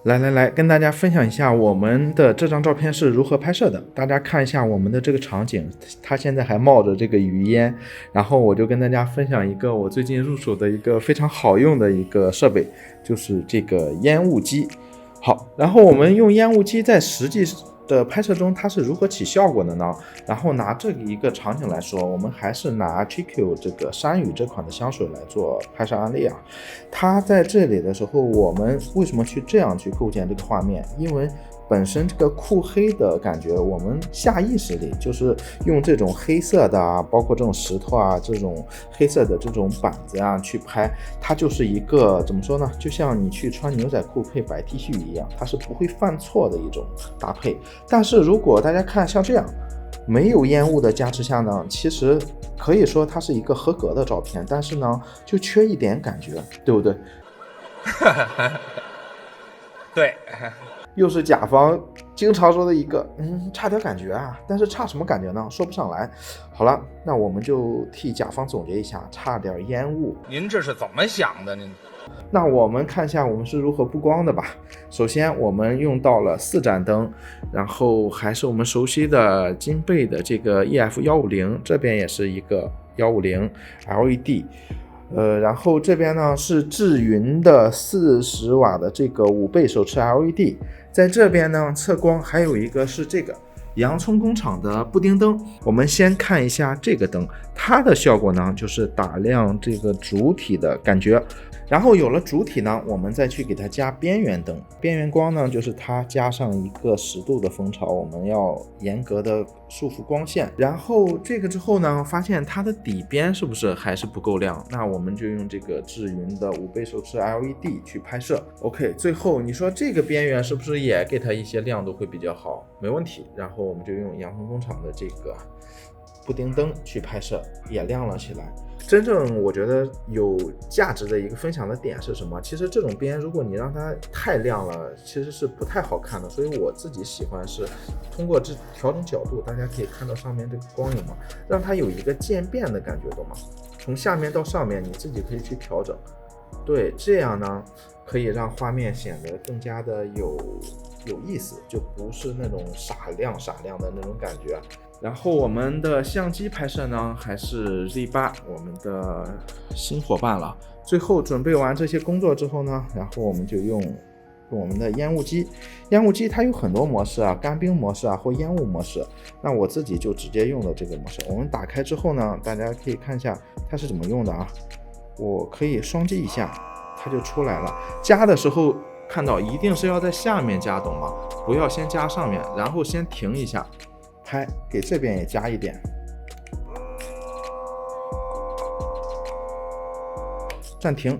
来，跟大家分享一下我们的这张照片是如何拍摄的。大家看一下我们的这个场景，它现在还冒着这个余烟，然后我就跟大家分享一个我最近入手的一个非常好用的一个设备，就是这个烟雾机。好，然后我们用烟雾机在实际的拍摄中它是如何起效果的呢？然后拿这一个场景来说，我们还是拿 GQ 这个山芋这款的香水来做拍摄案例啊。它在这里的时候，我们为什么去这样去构建这个画面？因为本身这个酷黑的感觉，我们下意识里就是用这种黑色的啊，包括这种石头啊，这种黑色的这种板子啊去拍，它就是一个怎么说呢？就像你去穿牛仔裤配白 T 恤一样，它是不会犯错的一种搭配。但是如果大家看像这样没有烟雾的加持下呢，其实可以说它是一个合格的照片，但是呢就缺一点感觉，对不对？对，又是甲方经常说的一个差点感觉啊，但是差什么感觉呢？说不上来。好了，那我们就替甲方总结一下，差点烟雾。您这是怎么想的？您那我们看一下我们是如何布光的吧。首先我们用到了4盏灯，然后还是我们熟悉的金贝的这个 EF150，这边也是一个150 LED。然后这边呢是智云的40瓦的这个5倍手持 LED， 在这边呢测光还有一个是这个洋葱工厂的布丁灯。我们先看一下这个灯，它的效果呢就是打亮这个主体的感觉，然后有了主体呢，我们再去给它加边缘灯。边缘光呢就是它加上一个10度的蜂巢，我们要严格的束缚光线。然后这个之后呢，发现它的底边是不是还是不够亮，那我们就用这个智云的5倍手持 LED 去拍摄。 OK， 最后你说这个边缘是不是也给它一些亮度会比较好？没问题。然后我们就用洋葱工厂的这个布丁灯去拍摄，也亮了起来。真正我觉得有价值的一个分享的点是什么？其实这种边如果你让它太亮了，其实是不太好看的。所以我自己喜欢是通过这调整角度，大家可以看到上面这个光影嘛，让它有一个渐变的感觉，懂吗？从下面到上面你自己可以去调整。对，这样呢可以让画面显得更加的有意思，就不是那种傻亮的那种感觉。然后我们的相机拍摄呢还是 Z8， 我们的新伙伴了。最后准备完这些工作之后呢，然后我们就用我们的烟雾机。烟雾机它有很多模式啊，干冰模式啊或烟雾模式，那我自己就直接用了这个模式。我们打开之后呢，大家可以看一下它是怎么用的啊。我可以双击一下，它就出来了。加的时候看到一定是要在下面加，懂吗？不要先加上面，然后先停一下拍，给这边也加一点，暂停。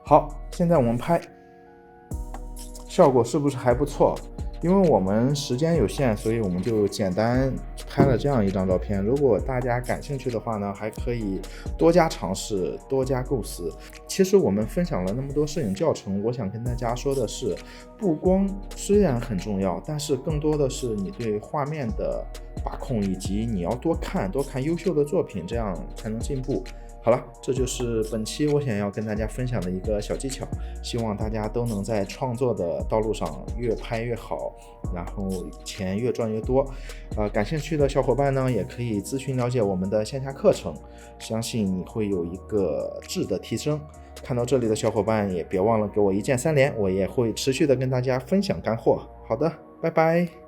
好，现在我们拍，效果是不是还不错？因为我们时间有限，所以我们就简单拍了这样一张照片。如果大家感兴趣的话呢，还可以多加尝试，多加构思。其实我们分享了那么多摄影教程，我想跟大家说的是，布光虽然很重要，但是更多的是你对画面的把控，以及你要多看优秀的作品，这样才能进步。好了，这就是本期我想要跟大家分享的一个小技巧，希望大家都能在创作的道路上越拍越好，然后钱越赚越多。感兴趣的小伙伴呢，也可以咨询了解我们的线下课程，相信你会有一个质的提升。看到这里的小伙伴也别忘了给我一键3连，我也会持续的跟大家分享干货。好的，拜拜。